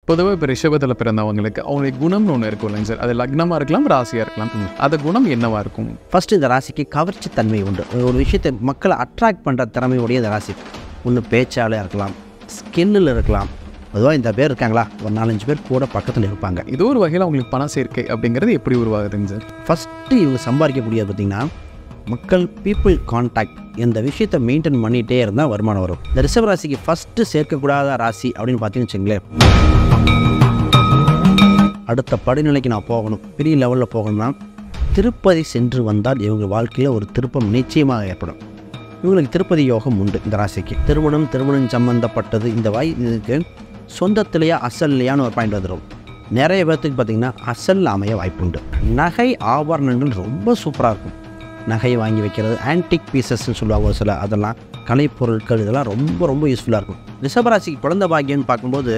பொதுவாக இப்போ ரிஷபத்தில் பிறந்தவங்களுக்கு அவங்களுடைய குணம்னு ஒன்று இருக்கும் இல்லைங்க சார். அது லக்னமாக இருக்கலாம், ராசியாக இருக்கலாம். அந்த குணம் என்னவா இருக்கும்? ஃபஸ்ட்டு இந்த ராசிக்கு கவர்ச்சி தன்மை உண்டு. ஒரு விஷயத்தை மக்களை அட்ராக்ட் பண்ணுற திறமையுடைய இந்த ராசி. ஒன்று பேச்சாலே இருக்கலாம், ஸ்கின்னில் இருக்கலாம். பொதுவாக இந்த பேர் இருக்காங்களா, ஒரு 4-5 பேர் கூட பக்கத்தில் இருப்பாங்க. இது ஒரு வகையில் அவங்களுக்கு பண சேர்க்கை அப்படிங்கிறது எப்படி உருவாகுதுங்க சார்? ஃபஸ்ட்டு இவங்க சம்பாதிக்கக்கூடியது பார்த்திங்கன்னா மக்கள் பீப்புள் கான்டாக்ட் இந்த விஷயத்தை மெயின்டைன் பண்ணிகிட்டே இருந்தால் வருமானம் வரும். இந்த ரிஷப ராசிக்கு ஃபஸ்ட்டு சேர்க்கக்கூடாத ராசி அப்படின்னு பார்த்தீங்கன்னு வச்சுங்களேன், அடுத்த படிநிலைக்கு நான் போகணும், பெரிய லெவலில் போகணும்னா திருப்பதி சென்று வந்தால் இவங்க வாழ்க்கையில் ஒரு திருப்பம் நிச்சயமாக ஏற்படும். இவங்களுக்கு திருப்பதி யோகம் உண்டு. இந்த ராசிக்கு திருமணம் சம்மந்தப்பட்டது இந்த இதுக்கு சொந்தத்திலேயே அசல் இல்லையான்னு ஒரு பாயிண்ட் வந்துடும். நிறைய பேர்த்துக்கு பார்த்திங்கன்னா அசல் அமைய வாய்ப்பு உண்டு. நகை ஆபரணங்கள் ரொம்ப சூப்பராக இருக்கும். நகை வாங்கி வைக்கிறது, ஆன்டிக் பீசஸ்ன்னு சொல்லுவாங்க ஒரு சில, அதெல்லாம் கலைப்பொருட்கள், இதெல்லாம் ரொம்ப ரொம்ப யூஸ்ஃபுல்லாக இருக்கும். ரிஷபராசிக்கு குழந்தை பாக்கியம்னு பார்க்கும்போது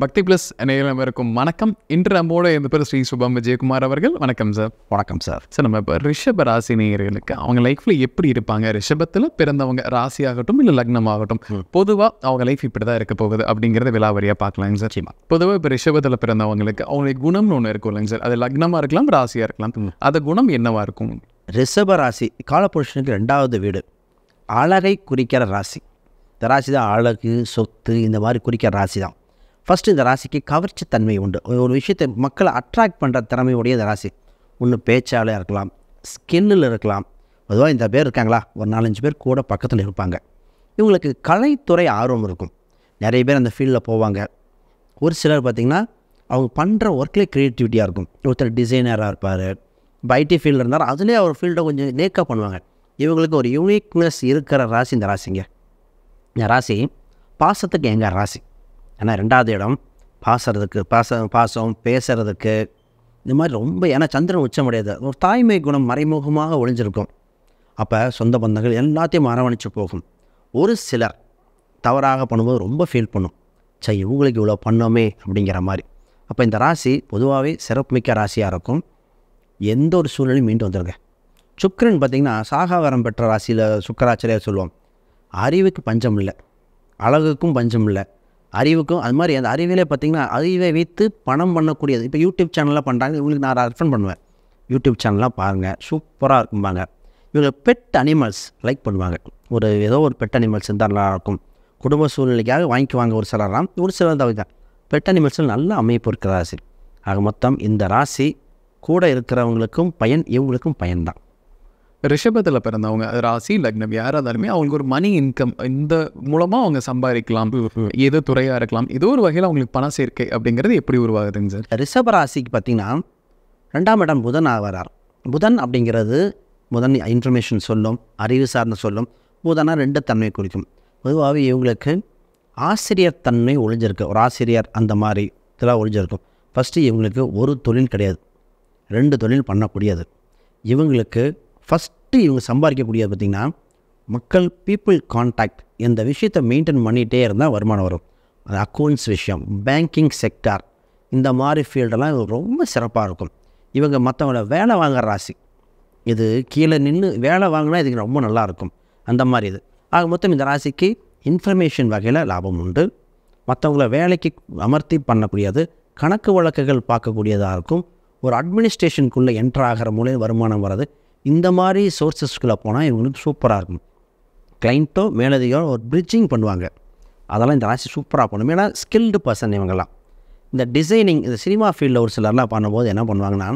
பக்தி ப்ளஸ் நேரம் இருக்கும். வணக்கம். இன்று நம்மோட இந்த பேர் ஸ்ரீ சுபம் விஜயகுமார் அவர்கள். வணக்கம் சார். வணக்கம் சார். சார், நம்ம இப்போ ரிஷப ராசி நேயர்களுக்கு அவங்க லைஃப்பில் எப்படி இருப்பாங்க, ரிஷபத்தில் பிறந்தவங்க ராசியாகட்டும் இல்லை லக்னமாகட்டும், பொதுவாக அவங்க லைஃப் இப்படி தான் இருக்க போகுது அப்படிங்கிறத விலாவரியாக பார்க்கலாங்க சார். பொதுவாக இப்போ ரிஷபத்தில் பிறந்தவங்களுக்கு அவங்களுடைய குணம்னு ஒன்று இருக்கும் இல்லைங்க சார். அது லக்னமாக இருக்கலாம், ராசியாக இருக்கலாம். அந்த குணம் என்னவா இருக்கும்? ரிஷப ராசி காலபுருஷனுக்கு 2வது வீடு, அழகை குறிக்கிற ராசி. இந்த ராசி தான் அழகு, சொத்து, இந்த மாதிரி குறிக்கிற ராசி தான். ஃபஸ்ட்டு இந்த ராசிக்கு கவர்ச்சி தன்மை உண்டு. ஒரு விஷயத்தை மக்களை அட்ராக்ட் பண்ணுற திறமையுடைய இந்த ராசி. ஒன்று பேச்சாலே இருக்கலாம், ஸ்கின்னில் இருக்கலாம். பொதுவாக இந்த பேர் இருக்காங்களா, ஒரு 4-5 பேர் கூட பக்கத்தில் இருப்பாங்க. இவங்களுக்கு கலைத்துறை ஆர்வம் இருக்கும். நிறைய பேர் அந்த ஃபீல்டில் போவாங்க. ஒரு சிலர் பார்த்திங்கன்னா அவங்க பண்ணுற ஒர்க்லேயே க்ரியேட்டிவிட்டியாக இருக்கும். ஒருத்தர் டிசைனராக இருப்பார், இப்போ ஐடி ஃபீல்டில் இருந்தால் அதுலேயே அவர் ஃபீல்டை கொஞ்சம் நேக்காக பண்ணுவாங்க. இவங்களுக்கு ஒரு யூனிக்னஸ் இருக்கிற ராசி இந்த ராசிங்க. இந்த ராசி பாசத்துக்கு எங்கள் ராசி. ஏன்னா 2வது இடம் பாசறதுக்கு, பாசம் பேசுகிறதுக்கு, இந்த மாதிரி ரொம்ப, ஏன்னா சந்திரன் உச்சமடையாது, ஒரு தாய்மை குணம் மறைமுகமாக ஒளிஞ்சிருக்கும். அப்போ சொந்த பந்தங்கள் எல்லாத்தையும் அரவணைச்சு போகும். ஒரு சிலர் தவறாக பண்ணும்போது ரொம்ப ஃபீல் பண்ணும், சரி இவங்களுக்கு இவ்வளோ பண்ணோமே அப்படிங்கிற மாதிரி. அப்போ இந்த ராசி பொதுவாகவே சிறப்புமிக்க ராசியாக இருக்கும். எந்த ஒரு சூழ்நிலையும் மீண்டு வந்துடுங்க. சுக்கிரன் பார்த்திங்கன்னா சாகாவரம் பெற்ற ராசியில் சுக்கராச்சாரியார் சொல்லுவோம், அறிவுக்கு பஞ்சம் இல்லை, அழகுக்கும் பஞ்சம் இல்லை, அறிவுக்கும். அது மாதிரி அந்த அறிவிலே பார்த்திங்கன்னா அறிவை வைத்து பணம் பண்ணக்கூடியது. இப்போ யூடியூப் சேனல்லாம் பண்ணுறாங்க, இவங்களுக்கு நான் ரெஃபர் பண்ணுவேன், யூடியூப் சேனல்லாம் பாருங்கள், சூப்பராக இருக்கும்பாங்க. இவங்க பெட் அனிமல்ஸ் லைக் பண்ணுவாங்க. ஏதோ ஒரு பெட் அனிமல்ஸ் இருந்தால் நல்லாயிருக்கும். குடும்ப சூழ்நிலைக்காக வாங்கிக்குவாங்க ஒரு சிலர்லாம், ஒரு சிலர் தவிர பெட் அனிமல்ஸில் நல்ல அமைப்பு இருக்கிற ராசி. ஆக மொத்தம் இந்த ராசி கூட இருக்கிறவங்களுக்கும் பயன், இவங்களுக்கும் பயன்தான். ரிஷபத்தில் பிறந்தவங்க ராசி லக்னம் யாராக இருந்தாலுமே அவங்களுக்கு ஒரு மணி இன்கம் இந்த மூலமாக அவங்க சம்பாதிக்கலாம். ஏதோ துறையாக இருக்கலாம். ஏதோ ஒரு வகையில் அவங்களுக்கு பண சேர்க்கை அப்படிங்கிறது எப்படி உருவாகுதுங்க சார்? ரிஷப ராசிக்கு பார்த்திங்கன்னா 2ஆம் இடம் புதன் வரார். புதன் அப்படிங்கிறது இன்ஃபர்மேஷன் சொல்லும், அறிவு சார்ந்த சொல்லும். புதனா 2 தன்மை குறிக்கும். பொதுவாகவே இவங்களுக்கு ஆசிரியர் தன்மை ஒழிஞ்சிருக்கு. ஒரு ஆசிரியர் அந்த மாதிரி இதெல்லாம் ஒழிஞ்சிருக்கும். ஃபஸ்ட்டு இவங்களுக்கு ஒரு தொழில் கிடையாது, 2 தொழில் பண்ணக்கூடியது. இவங்களுக்கு ஃபஸ்ட்டு இவங்க சம்பாதிக்கக்கூடியது பார்த்திங்கன்னா மக்கள் பீப்புள் கான்டாக்ட் இந்த விஷயத்தை மெயின்டைன் பண்ணிகிட்டே இருந்தால் வருமானம் வரும். அது அக்கௌண்ட்ஸ் விஷயம், பேங்கிங் செக்டார், இந்த மாதிரி ஃபீல்டெல்லாம் ரொம்ப சிறப்பாக இருக்கும். இவங்க மற்றவங்கள வேலை வாங்குகிற ராசி. இது கீழே நின்று வேலை வாங்கினா இதுக்கு ரொம்ப நல்லாயிருக்கும், அந்த மாதிரி இது. ஆக மொத்தம் இந்த ராசிக்கு இன்ஃபர்மேஷன் வகையில் லாபம் உண்டு. மற்றவங்கள வேலைக்கு அமர்த்தி பண்ணக்கூடியது, கணக்கு வழக்குகள் பார்க்கக்கூடியதாக இருக்கும். ஒரு அட்மினிஸ்ட்ரேஷனுக்குள்ளே என்ட்ரு ஆகிற மூலையில் வருமானம் வர்றது. இந்த மாதிரி சோர்ஸஸ்குள்ளே போனால் இவங்களுக்கு சூப்பராக இருக்கும். கிளைண்ட்டோ மேலதிகோ ஒரு பிரிட்ஜிங் பண்ணுவாங்க, அதெல்லாம் இந்த ராசி சூப்பராக பண்ணும். ஏன்னா ஸ்கில்டு பர்சன் இவங்கெல்லாம். இந்த டிசைனிங், இந்த சினிமா ஃபீல்டில் ஒரு சிலர்லாம் பண்ணும்போது என்ன பண்ணுவாங்கன்னா,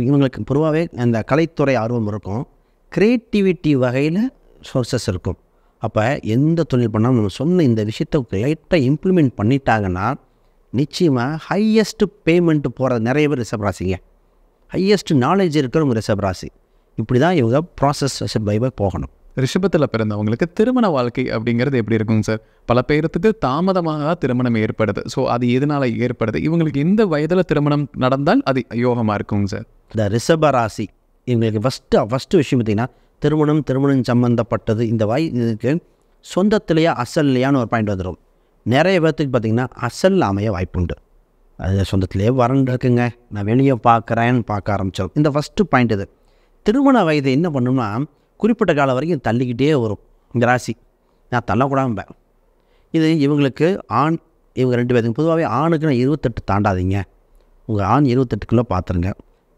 இவங்களுக்கு பொதுவாகவே அந்த கலைத்துறை ஆர்வம் இருக்கும், க்ரியேட்டிவிட்டி வகையில் சோர்ஸஸ் இருக்கும். அப்போ எந்த தொழில் பண்ணாலும் நம்ம சொன்ன இந்த விஷயத்தை லைட்டாக இம்ப்ளிமெண்ட் பண்ணிட்டாங்கன்னா நிச்சயமாக ஹையஸ்ட்டு பேமெண்ட்டு போகிறது நிறைய பேர் ரிஷப ராசிங்க. ஹையஸ்ட் நாலேஜ் இருக்கிறவங்க ரிஷப ராசி. இப்படி தான் இவங்க ப்ராசஸ் பை போகணும். ரிஷபத்தில் பிறந்தவங்களுக்கு திருமண வாழ்க்கை அப்படிங்கிறது எப்படி இருக்குங்க சார்? பல பேருக்கு தாமதமாக திருமணம் ஏற்படுது. ஸோ அது எதனால் ஏற்படுது? இவங்களுக்கு எந்த வயதில் திருமணம் நடந்தால் அது யோகமாக இருக்குங்க சார்? இந்த ரிஷப ராசி இவங்களுக்கு ஃபஸ்ட்டு விஷயம் பார்த்திங்கன்னா திருமணம் சம்மந்தப்பட்டது இந்த இதுக்கு சொந்தத்திலேயே அசல் இல்லையான்னு ஒரு பாயிண்ட் வந்துடும். நிறைய பேர்த்துக்கு பார்த்திங்கன்னா அசல் அமைய வாய்ப்புண்டு. அது சொந்தத்திலே வரண்டு இருக்குங்க, நான் வெளியே பார்க்க ஆரம்பித்தோம். இந்த ஃபஸ்ட்டு பாயிண்ட் இது. திருமண வயது என்ன பண்ணணும்னா குறிப்பிட்ட காலம் வரைக்கும் தள்ளிக்கிட்டே வரும் இந்த ராசி. நான் தள்ளக்கூடாமல் இது இவங்களுக்கு இவங்க 2 பேருக்கு பொதுவாகவே ஆணுக்கு நான் 28 தாண்டாதீங்க. உங்கள் ஆண் 28க்குள்ளே பார்த்துருங்க.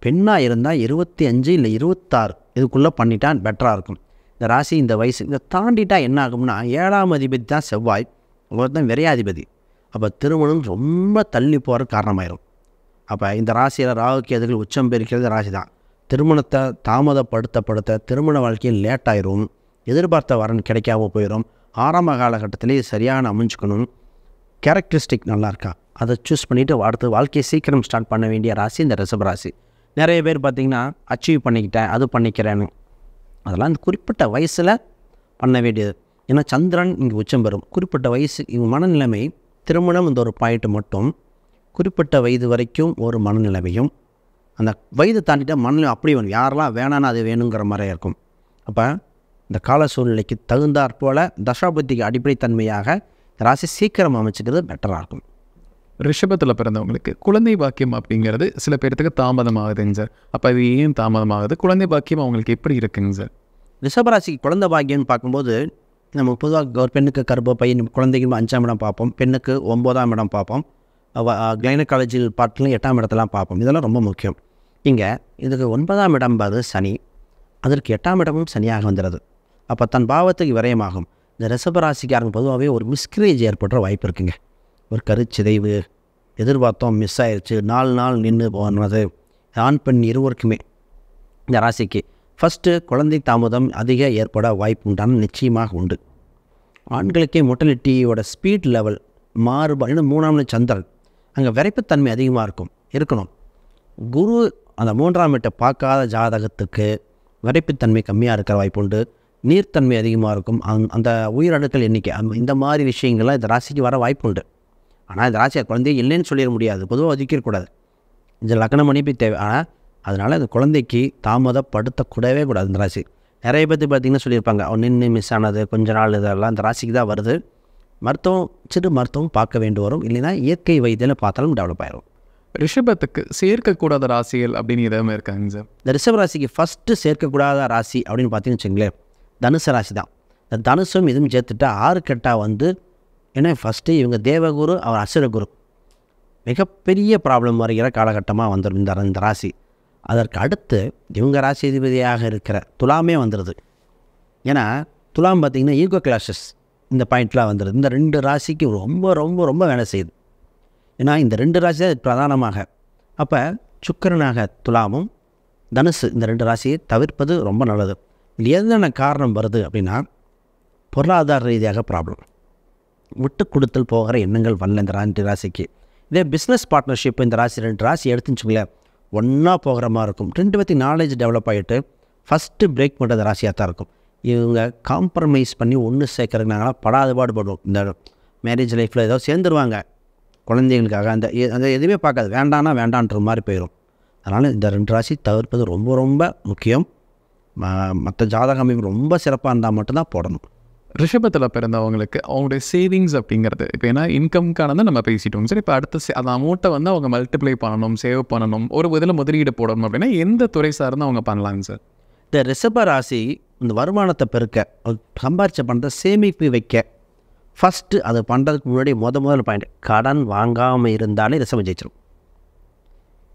பெண்ணாக இருந்தால் 25 இல்லை 26 இதுக்குள்ளே பண்ணிட்டா பெட்டராக இருக்கும். இந்த ராசி இந்த வயசு இதை தாண்டிட்டா என்ன ஆகும்னா 7ஆம் அதிபதி தான் செவ்வாய், உங்களுக்கு தான் விரையாதிபதி. அப்போ திருமணம் ரொம்ப தள்ளி போகிற காரணமாயிரும். அப்போ இந்த ராசியில் ராகு கேதுகள் உச்சம் பெருக்கிறது ராசி தான். திருமணத்தை தாமதப்படுத்த திருமண வாழ்க்கையில் லேட் ஆயிரும். எதிர்பார்த்த வரன் கிடைக்காம போயிடும். ஆரம்ப காலகட்டத்திலே சரியான அமைஞ்சுக்கணும். கேரக்டரிஸ்டிக் நல்லா இருக்கா அதை சூஸ் பண்ணிவிட்டு அடுத்து வாழ்க்கையை சீக்கிரம் ஸ்டார்ட் பண்ண வேண்டிய ராசி இந்த ரிஷப ராசி. நிறைய பேர் பார்த்திங்கன்னா அச்சீவ் பண்ணிக்கிட்டேன் அது பண்ணிக்கிறேன்னு, அதெல்லாம் இந்த குறிப்பிட்ட வயசில் பண்ண வேண்டியது. ஏன்னா சந்திரன் இங்கே உச்சம் பெறும். குறிப்பிட்ட வயசு இவங்க மனநிலைமை திருமணம் இந்த ஒரு பாயிண்ட் மட்டும் குறிப்பிட்ட வயது வரைக்கும் ஒரு மனநிலைமையும், அந்த வயது தாண்டிட்டால் மனநிலை அப்படி வேணும். யாரெல்லாம் வேணான்னு அது வேணுங்கிற மாதிரி இருக்கும். அப்போ இந்த கால சூழ்நிலைக்கு தகுந்தாற் போல் தசாபுத்திக்கு அடிப்படை தன்மையாக ராசி சீக்கிரம் அமைச்சிக்கிறது பெட்டராக இருக்கும். ரிஷபத்தில் பிறந்தவங்களுக்கு குழந்தை பாக்கியம் அப்படிங்கிறது சில பேர்த்துக்கு தாமதமாகுதுங்க சார். அப்போ அது ஏன் தாமதமாகுது? குழந்தை பாக்கியம் அவங்களுக்கு எப்படி இருக்குங்க சார்? ரிஷபராசிக்கு குழந்தை பாக்கியம்னு பார்க்கும்போது நம்ம பொதுவாக ஒரு பெண்ணுக்கு கர்ப்பப்பை, குழந்தைக்கு 5ஆம் இடம் பார்ப்போம், பெண்ணுக்கு 9ஆம் இடம் பார்ப்போம், கைனகாலஜியில் பார்ட்டில் 8ஆம் இடத்தெல்லாம் பார்ப்போம். இதெல்லாம் ரொம்ப முக்கியம். இங்கே இதுக்கு 9ஆம் இடம் பாரு சனி, அதற்கு 8ஆம் இடமும் சனியாக வந்துடுது. அப்போ தன் பாவத்துக்கு விரயமாகும். இந்த ரிஷபராசிக்காரங்க பொதுவாகவே ஒரு மிஸ்கிரேஜ் ஏற்படுற வாய்ப்பு இருக்குங்க. ஒரு கருச்சிதைவு எதிர்பார்த்தோம் மிஸ் ஆயிடுச்சு, 4 நாள் நின்று போனது. ஆண் பெண் இருவருக்குமே இந்த ராசிக்கு ஃபஸ்ட்டு குழந்தை தாமதம் அதிக ஏற்பட வாய்ப்பு உண்டான நிச்சயமாக உண்டு. ஆண்களுக்கே மொட்டலிட்டியோட ஸ்பீட் லெவல் மாறுபாடு. 3ஆம் இடம் சந்திரன் அங்கே விரைப்புத்தன்மை அதிகமாக இருக்கணும். குரு அந்த 3ஆம் இடத்தை பார்க்காத ஜாதகத்துக்கு விரைப்புத்தன்மை கம்மியாக இருக்கிற வாய்ப்பு உண்டு. நீர்த்தன்மை அதிகமாக இருக்கும். அந்த உயிரணுக்கள் எண்ணிக்கை இந்த மாதிரி விஷயங்கள்லாம் இந்த ராசிக்கு வர வாய்ப்பு உண்டு. ஆனால் இந்த ராசியை குழந்தைய இல்லைன்னு சொல்லிட முடியாது, பொதுவாக ஒதுக்கிடக்கூடாது. இந்த லக்னம் மணிப்பு தேவை. ஆனால் அதனால் அந்த குழந்தைக்கு தாமதப்படுத்தக்கூடவே கூடாது. இந்த ராசி நிறைய பேர் பார்த்திங்கன்னா சொல்லியிருப்பாங்க அவன் நின்று மிஸ் ஆனது கொஞ்ச நாள், இதெல்லாம் இந்த ராசிக்கு தான் வருது. மருத்துவம் பார்க்க வேண்டி வரும். இல்லைன்னா இயற்கை வைத்தியில் பார்த்தாலும் டெவலப் ஆகிடும். ரிஷபத்துக்கு சேர்க்கக்கூடாத ராசிகள் அப்படின்னு எதுவுமே இருக்காங்க சார்? இந்த ரிஷப ராசிக்கு ஃபஸ்ட்டு சேர்க்கக்கூடாத ராசி அப்படின்னு பார்த்தீங்கன்னு வச்சுங்களேன், தனுசு ராசி தான். இந்த தனுசும் இதுவும் சேர்த்துட்டா 6 கெட்டா வந்து ஏன்னா ஃபஸ்ட்டு இவங்க தேவகுரு அவர் அசுரகுரு, மிகப்பெரிய ப்ராப்ளம் வருகிற காலகட்டமாக வந்துடும் இந்த ராசி. அதற்கு அடுத்து இவங்க ராசி அதிபதியாக இருக்கிற துலாமே வந்துடுது. ஏன்னா துலாம் பார்த்திங்கன்னா ஈகோ கிளாஷஸ் இந்த பாயிண்ட்லாம் வந்துடுது. இந்த 2 ராசிக்கு ரொம்ப ரொம்ப ரொம்ப வேலை செய்யுது. ஏன்னா இந்த 2 ராசி தான் பிரதானமாக. அப்போ சுக்கிரனாக துலாமும் தனுசு இந்த 2 ராசியை தவிர்ப்பது ரொம்ப நல்லது. இது எதுனா காரணம் வருது அப்படின்னா பொருளாதார ரீதியாக ப்ராப்ளம், விட்டு கொடுத்தல் போகிற எண்ணங்கள் வரல இந்த 2 ராசிக்கு. இதே பிஸ்னஸ் பார்ட்னர்ஷிப் இந்த ராசி 2 ராசி எடுத்துச்சுங்களேன் ஒன்றா போகிற மாதிரி இருக்கும். 2 பற்றி நாலேஜ் டெவலப் ஆகிட்டு ஃபஸ்ட்டு பிரேக் பண்ணுறது ராசியாக தான் இருக்கும். இவங்க காம்ப்ரமைஸ் பண்ணி ஒன்று சேர்க்கறதுக்கு நாங்களாம் படாத பாடுபடுவோம். இந்த மேரேஜ் லைஃப்பில் ஏதோ சேர்ந்துருவாங்க குழந்தைங்களுக்காக, அந்த எதுவுமே பார்க்காது, வேண்டான்ற மாதிரி போயிடும். அதனால் இந்த 2 ராசி தவிர்ப்பது ரொம்ப ரொம்ப முக்கியம். மற்ற ஜாதக அமைப்பு ரொம்ப சிறப்பாக இருந்தால் மட்டும்தான் போடணும். ரிஷபத்தில் பிறந்தவங்களுக்கு அவங்களுடைய சேவிங்ஸ் அப்படிங்கிறது இப்போ ஏன்னா இன்கம்கானதான் நம்ம பேசிட்டோம் சார். இப்போ அடுத்த அந்த அமௌண்ட்டை வந்து அவங்க மல்டிப்ளை பண்ணணும், சேவ் பண்ணணும், ஒரு இதில் முதலீடு போடணும் அப்படின்னா எந்த துறை சார்ந்து அவங்க பண்ணலாங்க சார்? இந்த ரிஷப ராசி இந்த வருமானத்தை பெருக்க, சம்பாரிச்ச பணத்தை சேமிப்பு வைக்க ஃபஸ்ட்டு அது பண்ணுறதுக்கு முன்னாடி முதல் பாயிண்ட் கடன் வாங்காமல் இருந்தாலே ரிஷபம் ஜெயிச்சிடும்.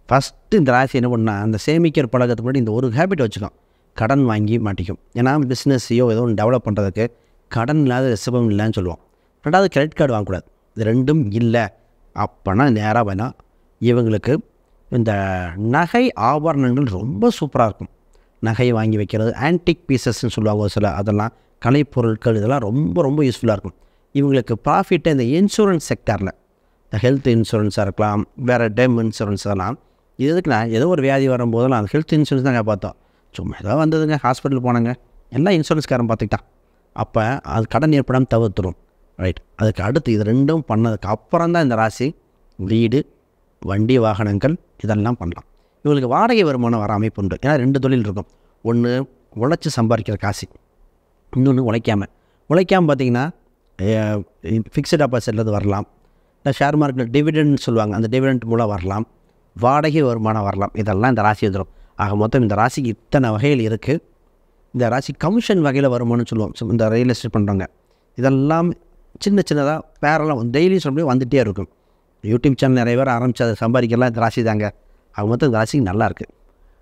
ஃபஸ்ட்டு இந்த ராசி என்ன பண்ணால் அந்த சேமிக்கிற பழக்கத்துக்கு முன்னாடி இந்த ஒரு ஹேபிட் வச்சுக்கலாம், கடன் வாங்கி மாட்டிக்கும். ஏன்னா பிஸ்னஸையோ ஏதோ ஒன்று டெவலப் பண்ணுறதுக்கு கடன் இல்லாத ரிஷபம் இல்லைன்னு சொல்லுவோம். 2வது கிரெடிட் கார்டு வாங்கக்கூடாது. இது 2ம் இல்லை அப்போனா நேராக வேணால் இவங்களுக்கு இந்த நகை ஆபரணங்கள் ரொம்ப சூப்பராக இருக்கும். நகையை வாங்கி வைக்கிறது, ஆன்டிக் பீசஸ்ன்னு சொல்லுவாங்க ஒரு சில, அதெல்லாம் கலைப்பொருட்கள், இதெல்லாம் ரொம்ப ரொம்ப யூஸ்ஃபுல்லாக இருக்கும். இவங்களுக்கு ப்ராஃபிட்டை இந்த இன்சூரன்ஸ் செக்டாரில் இந்த ஹெல்த் இன்சூரன்ஸாக இருக்கலாம், வேறு டெம் இன்சூரன்ஸ் அதெல்லாம். இது எதுக்குன்னா ஏதோ ஒரு வியாதி வரும்போதெல்லாம் அந்த ஹெல்த் இன்சூரன்ஸ் தான் பார்த்தோம். சும்மா ஏதோ வந்ததுங்க, ஹாஸ்பிட்டல் போனாங்க, எல்லாம் இன்சூரன்ஸ்காரன் பார்த்துக்கிட்டான். அப்போ அது கடன் ஏற்படாமல் தவிர்த்துடும். ரைட். அதுக்கு அடுத்து இது 2ம் பண்ணதுக்கு அப்புறம் தான் இந்த ராசி வீடு, வண்டி, வாகனங்கள் இதெல்லாம் பண்ணலாம். இவங்களுக்கு வாடகை வருமானம் வர அமைப்பு உண்டு. ஏன்னா 2 தொழில் இருக்கும். ஒன்று உழைச்சி சம்பாதிக்கிற காசு, இன்னொன்று உழைக்காமல் பார்த்திங்கன்னா ஃபிக்ஸட் டெபாசிட்லேருந்து வரலாம், இல்லை ஷேர் மார்க்கெட்டில் டிவிடெண்ட் சொல்லுவாங்க, அந்த டிவிடெண்ட் மூலம் வரலாம், வாடகை வருமானம் வரலாம். இதெல்லாம் இந்த ராசி வந்துடும். ஆக மொத்தம் இந்த ராசிக்கு இத்தனை வகையில் இருக்குது. இந்த ராசி கமிஷன் வகையில் வருமானு சொல்லுவோம். இந்த ரியல் எஸ்டேட் பண்ணுறாங்க, இதெல்லாம் சின்ன சின்னதாக பேரெல்லாம் டெய்லி சொல்லி வந்துகிட்டே இருக்கும். யூடியூப் சேனல் நிறைய பேர் ஆரம்பித்து அதை சம்பாதிக்கலாம் இந்த ராசி தாங்க. அவங்க மொத்தம் இந்த ராசிக்கு நல்லாயிருக்கு.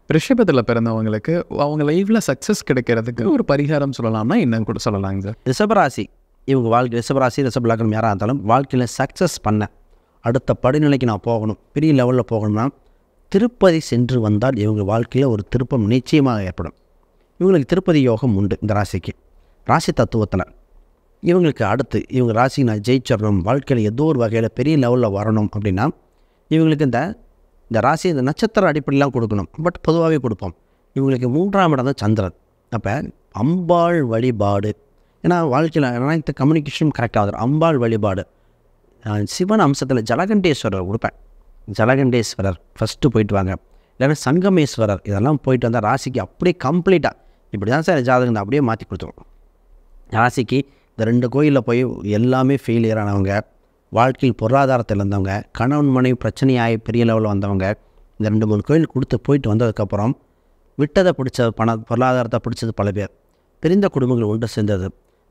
ரிஷபத்தில் பிறந்தவங்களுக்கு அவங்க லைஃப்பில் சக்ஸஸ் கிடைக்கிறதுக்கு ஒரு பரிகாரம் சொல்லலாம்னா என்னன்னு கூட சொல்லலாங்க சார். ரிஷபராசி இவங்க வாழ்க்கை, ரிஷபராசி ரிஷப லக்னம் யாராக இருந்தாலும் வாழ்க்கையில் சக்ஸஸ் பண்ண அடுத்த படிநிலைக்கு நான் போகணும், பெரிய லெவலில் போகணும்னா திருப்பதி சென்று வந்தால் இவங்க வாழ்க்கையில் ஒரு திருப்பம் நிச்சயமாக ஏற்படும். இவங்களுக்கு திருப்பதி யோகம் உண்டு. இந்த ராசிக்கு ராசி தத்துவத்தில் இவங்களுக்கு அடுத்து இவங்க ராசி நான் ஜெயிச்சிடணும், வாழ்க்கையில் ஏதோ ஒரு வகையில் பெரிய லெவலில் வரணும் அப்படின்னா இவங்களுக்கு இந்த ராசி இந்த நட்சத்திர அடிப்படையெலாம் கொடுக்கணும். பட் பொதுவாகவே கொடுப்போம். இவங்களுக்கு 3ஆம் இடம் தான் சந்திரன். அப்போ அம்பாள் வழிபாடு, ஏன்னா வாழ்க்கையில் அனைத்து கம்யூனிகேஷனும் கரெக்டாக வந்துடும். அம்பாள் வழிபாடு, சிவன் அம்சத்தில் ஜலகண்டேஸ்வரர் கொடுப்பேன். ஜலகண்டேஸ்வரர் ஃபஸ்ட்டு போயிட்டு வாங்க, இல்லைன்னா சங்கமேஸ்வரர், இதெல்லாம் போயிட்டு வந்தால் ராசிக்கு அப்படியே கம்ப்ளீட்டாக இப்படி தான் சார் ஜாதகம் அப்படியே மாற்றி கொடுத்துருவோம். ராசிக்கு இந்த 2 கோயிலில் போய் எல்லாமே ஃபெயிலியர் ஆனவங்க, வாழ்க்கையில் பொருளாதாரத்தில் இருந்தவங்க, கணவன் மனைவி பிரச்சனையாகி பெரிய லெவலில் வந்தவங்க, இந்த 2-3 கோயில் கொடுத்து போயிட்டு வந்ததுக்கப்புறம் விட்டதை பிடிச்ச பொருளாதாரத்தை பிடிச்சது பல பேர், பிரிந்த குடும்பங்கள் ஒன்று சேர்ந்தது,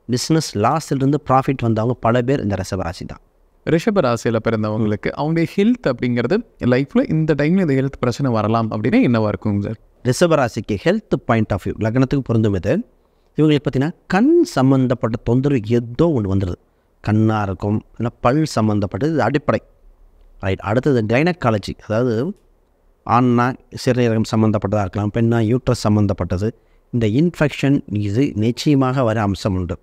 பிஸ்னஸ் லாஸ்லேருந்து ப்ராஃபிட் வந்தவங்க பல பேர் இந்த ரிஷபராசி தான். ரிஷப ராசியில் பிறந்தவங்களுக்கு அவங்களுடைய ஹெல்த் அப்படிங்கிறது லைஃப்பில் இந்த டைமில் இந்த ஹெல்த் பிரச்சனை வரலாம் அப்படின்னா என்னவாக இருக்குங்க சார்? ரிஷபராசிக்கு ஹெல்த் பாயிண்ட் ஆஃப் வியூ லக்னத்துக்கு பொருந்தும் இது. இவங்களுக்கு பார்த்திங்கன்னா கண் சம்மந்தப்பட்ட தொந்தரவு ஏதோ ஒன்று வந்துடுது. கண்ணாக இருக்கும், இல்லை பல் சம்மந்தப்பட்டது, இது அடிப்படை. ரைட். அடுத்தது கைனகாலஜி, அதாவது ஆண்னா சிறுநீரகம் சம்மந்தப்பட்டதாக இருக்கலாம், பெண்ணா யூட்ரஸ் சம்மந்தப்பட்டது. இந்த இன்ஃபெக்ஷன் இது நிச்சயமாக வர அம்சம் உண்டு.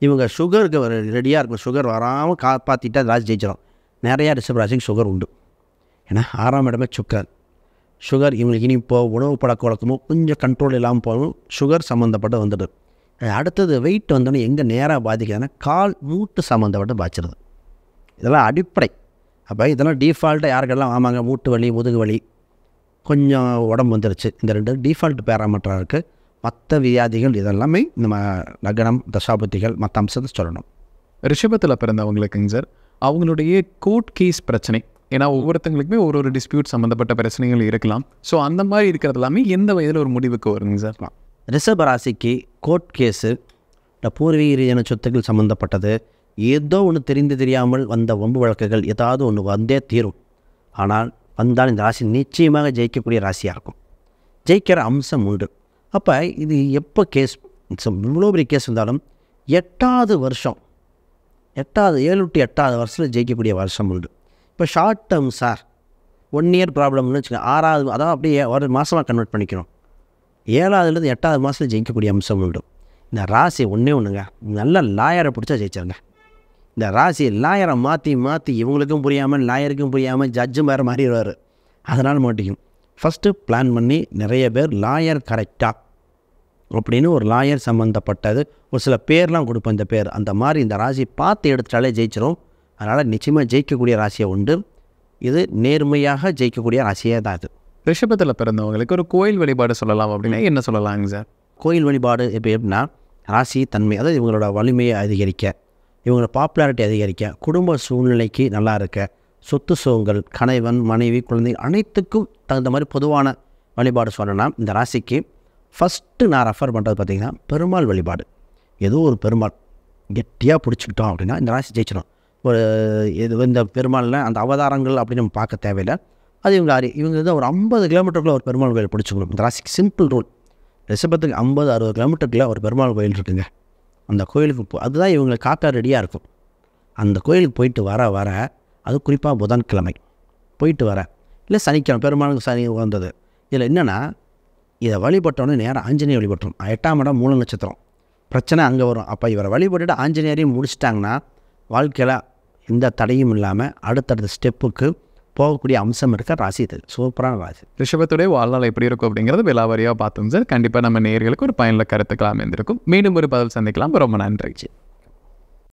இவங்க சுகருக்கு ரெடியாக இருக்கும், சுகர் வராமல் காப்பாற்றிட்டு ராசி ஜெயிச்சிடும். நிறையா ரிஷபராசிக்கு சுகர் உண்டு. ஏன்னா 6ஆம் இடமே சுக்கரன். சுகர் இவங்களுக்கு இனிப்போ உணவு பழக்க வழக்கமோ கொஞ்சம் கண்ட்ரோல் இல்லாமல் போகும், சுகர் சம்மந்தப்பட்டு வந்துடுது. அடுத்தது வெயிட் வந்தோடனே எங்கே நேராக பாதிக்குதுன்னா கால் மூட்டு சம்மந்தப்பட்டு பாய்ச்சிடுது. இதெல்லாம் அடிப்படை. அப்போ இதெல்லாம் டிஃபால்ட்டாக யாருக்கெல்லாம் ஆமாங்க மூட்டு வலி முதுகு வலி கொஞ்சம் உடம்பு வந்துருச்சு, இந்த 2 டிஃபால்ட் பேராமீட்டராக இருக்குது. மற்ற வியாதிகள் இதெல்லாமே நம்ம லக்னம் தசாபுத்திகள் மற்ற அம்சத்தை சொல்லணும். ரிஷபத்தில் பிறந்தவங்களுக்குங்க சார் அவங்களுடைய கோர்ட் கேஸ் பிரச்சனை, ஏன்னா ஒவ்வொருத்தங்களுக்குமே ஒரு டிஸ்பியூட் சம்மந்தப்பட்ட பிரச்சனைகள் இருக்கலாம். ஸோ அந்த மாதிரி இருக்கிறது எல்லாமே எந்த வயதில் ஒரு முடிவுக்கு வருங்க சார்? ரிஷபராசிக்கு கோர்ட் கேஸு, இந்த பூர்வீக ரீதியான சொத்துக்கள் சம்மந்தப்பட்டது, ஏதோ ஒன்று தெரிந்து தெரியாமல் வந்த வம்பு வழக்குகள் ஏதாவது ஒன்று வந்தே தீரும். ஆனால் வந்தால் இந்த ராசி நிச்சயமாக ஜெயிக்கக்கூடிய ராசியாக இருக்கும். ஜெயிக்கிற அம்சம் உண்டு. அப்போ இது எப்போ கேஸ் இவ்வளோ பெரிய கேஸ் இருந்தாலும் 8வது வருஷம் 7 to 8வது வருஷத்தில் ஜெயிக்கக்கூடிய வருஷம் உண்டு. இப்போ ஷார்ட் டேர்ம் சார் 1 இயர் ப்ராப்ளம்னு வச்சுக்கோங்க, 6வது அதாவது அப்படியே ஒரு மாதமாக கன்வெர்ட் பண்ணிக்கணும். 7வதுலேருந்து 8வது மாதத்தில் ஜெயிக்கக்கூடிய அம்சம் உண்டு. இந்த ராசி ஒன்றுங்க, நல்ல லாயரை பிடிச்சா ஜெயிச்சாங்க. இந்த ராசி லாயரை மாற்றி இவங்களுக்கும் புரியாமல் லாயருக்கும் புரியாமல் ஜட்ஜும் வேறு மாறிடுவார். அதனால் மாட்டிக்கும். ஃபஸ்ட்டு பிளான் பண்ணி நிறைய பேர் லாயர் கரெக்டாக அப்படின்னு ஒரு லாயர் சம்மந்தப்பட்டது ஒரு சில பேர்லாம் கொடுப்போம். இந்த பேர் அந்த மாதிரி இந்த ராசி பார்த்து எடுத்துட்டாலே ஜெயிச்சிடும். அதனால் நிச்சயமாக ஜெயிக்கக்கூடிய ராசியை உண்டு. இது நேர்மையாக ஜெயிக்கக்கூடிய ராசியே தான் இது. ரிஷபத்தில் பிறந்தவங்களுக்கு ஒரு கோயில் வழிபாடு சொல்லலாம் அப்படின்னா என்ன சொல்லலாங்க சார்? கோயில் வழிபாடு இப்போ எப்படின்னா ராசி தன்மை, அதாவது இவங்களோட வலிமையை அதிகரிக்க, இவங்களோட பாப்புலாரிட்டி அதிகரிக்க, குடும்ப சூழ்நிலைக்கு நல்லா இருக்க, சொத்து சுகங்கள், கணவன் மனைவி குழந்தை அனைத்துக்கும் தகுந்த மாதிரி பொதுவான வழிபாடு சொல்லணும்னா இந்த ராசிக்கு ஃபஸ்ட்டு நான் ரெஃபர் பண்ணுறது பார்த்திங்கன்னா பெருமாள் வழிபாடு. ஏதோ ஒரு பெருமாள் கெட்டியாக பிடிச்சிக்கிட்டோம் அப்படின்னா இந்த ராசி ஜெயிச்சிடும். ஒரு இந்த பெருமாளில் அந்த அவதாரங்கள் அப்படின்னு நம்ம பார்க்க தேவையில்லை. அது இவங்க வந்து ஒரு 50 கிலோமீட்டருக்குள்ளே ஒரு பெருமாள் கோயில் பிடிச்சிக்கணும். இந்த ராசிக்கு சிம்பிள் ரூல். ரிஷபத்துக்கு 50-60 கிலோமீட்டருக்குள்ளே ஒரு பெருமாள் கோயில் இருக்குங்க. அந்த கோயிலுக்கு அதுதான் இவங்களுக்கு காக்க ரெடியாக இருக்கும். அந்த கோயிலுக்கு போயிட்டு வர அது குறிப்பாக புதன்கிழமை போயிட்டு வர, இல்லை சனிக்கிழமை, பெருமாளுக்கு சனி வந்தது. இதில் என்னென்னா இதை வழிபட்டோன்னே நேராக ஆஞ்சநேயர் வழிபட்டுரும். 8ஆம் இடம் மூல நட்சத்திரம், பிரச்சனை அங்கே வரும். அப்போ இவரை வழிபட்டுட்டு ஆஞ்சநேயரையும் முடிச்சிட்டாங்கன்னா வாழ்க்கையில் எந்த தடையும் இல்லாமல் அடுத்தடுத்த ஸ்டெப்புக்கு போகக்கூடிய அம்சம் இருக்க ராசி இது. சூப்பரான ராசி. ரிஷபத்துடைய வாழ்நாள் எப்படி இருக்கும் அப்படிங்கிறது விலாவாரியாக பார்த்தோம் சார். கண்டிப்பாக நம்ம நேயர்களுக்கு ஒரு பயனுள்ள கருத்துக்களாக இருந்திருக்கும். மீண்டும் ஒரு பதில் சந்திக்கலாம். ரொம்ப நன்றி.